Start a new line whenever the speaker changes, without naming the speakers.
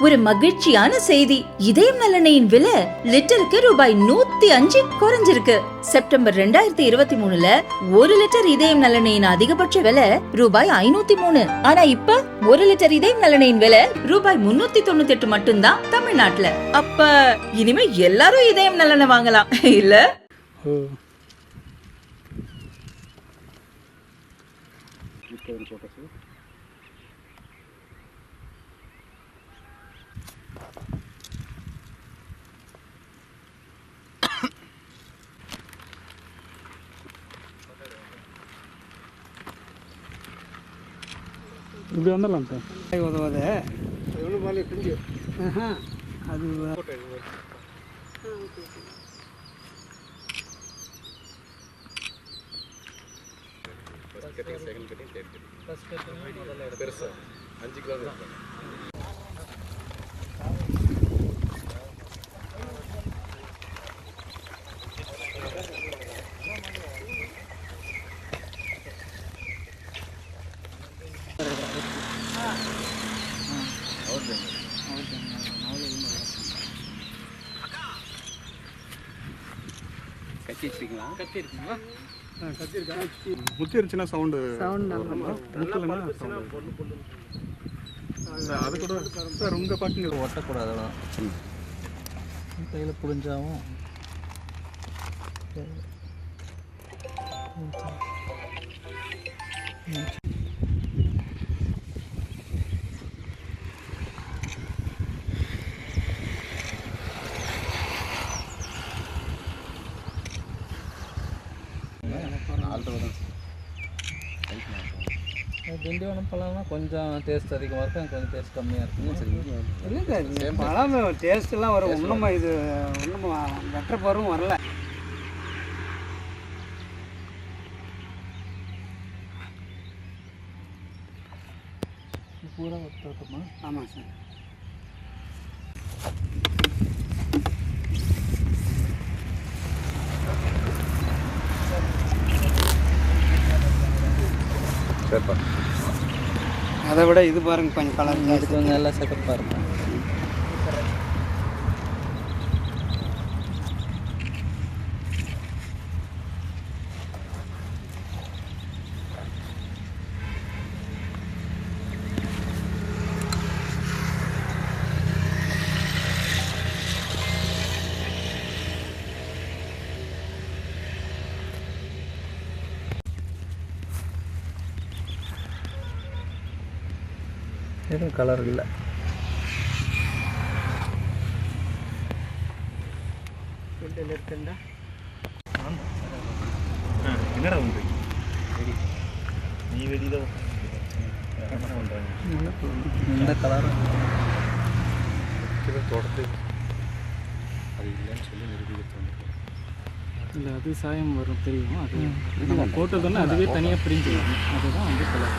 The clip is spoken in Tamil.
ஒரு மகிழ்ச்சியான செய்தி. இதயம் நல்லெண்ணெயின் விலை லிட்டருக்கு ரூபாய் 105 குறைஞ்சிருக்கு. செப்டம்பர் 2023ல 1 லிட்டர் இதயம் நல்லெண்ணெயின் அதிகபட்ச விலை ரூபாய் 503. ஆனா இப்ப 1 லிட்டர் இதயம் நல்லெண்ணெயின் விலை ரூபாய் 398 மட்டும்தான் தமிழ்நாட்டுல. அப்ப இனிமே எல்லாரும் இதயம் நல்லெண்ணெய் வாங்கலாம் இல்ல?
இப்படி வந்துடலாம் சார் உதவாது அது
முத்தி இருந்துச்சுன்னா சவுண்டு அது கூட சார் உங்கள் பாட்டுங்க
ஒட்டக்கூடாது. கையில் புழிஞ்சாவும் திண்டிவனம் பழம்னா கொஞ்சம் டேஸ்ட் அதிகமாக இருக்கும், கொஞ்சம் டேஸ்ட் கம்மியாக இருக்கும். இல்லை பழம் டேஸ்ட்லாம் வரும். ஒன்றும் இது ஒன்றும் வெட்டுற பருவம் வரல. பூரா ஒட்டுமா? ஆமாம் சார். அதை விட இது பாருங்க கொஞ்சம் கலர், இது கொஞ்சம் நல்லா செகப்பாக இருக்கும். எதுவும் கலர் இல்லை.
என்னடா உண்டு நீ வெளியில
இந்த கலர்
தோட்டத்து அது இல்லைன்னு சொல்லி நிரூபிக்க
இல்லை, அது சாயம் வரும் தெரியும். அது நம்ம போட்டதுன்னா அதுவே தனியாக பிரிஞ்சு வரும். அதுதான் வந்து கலர்.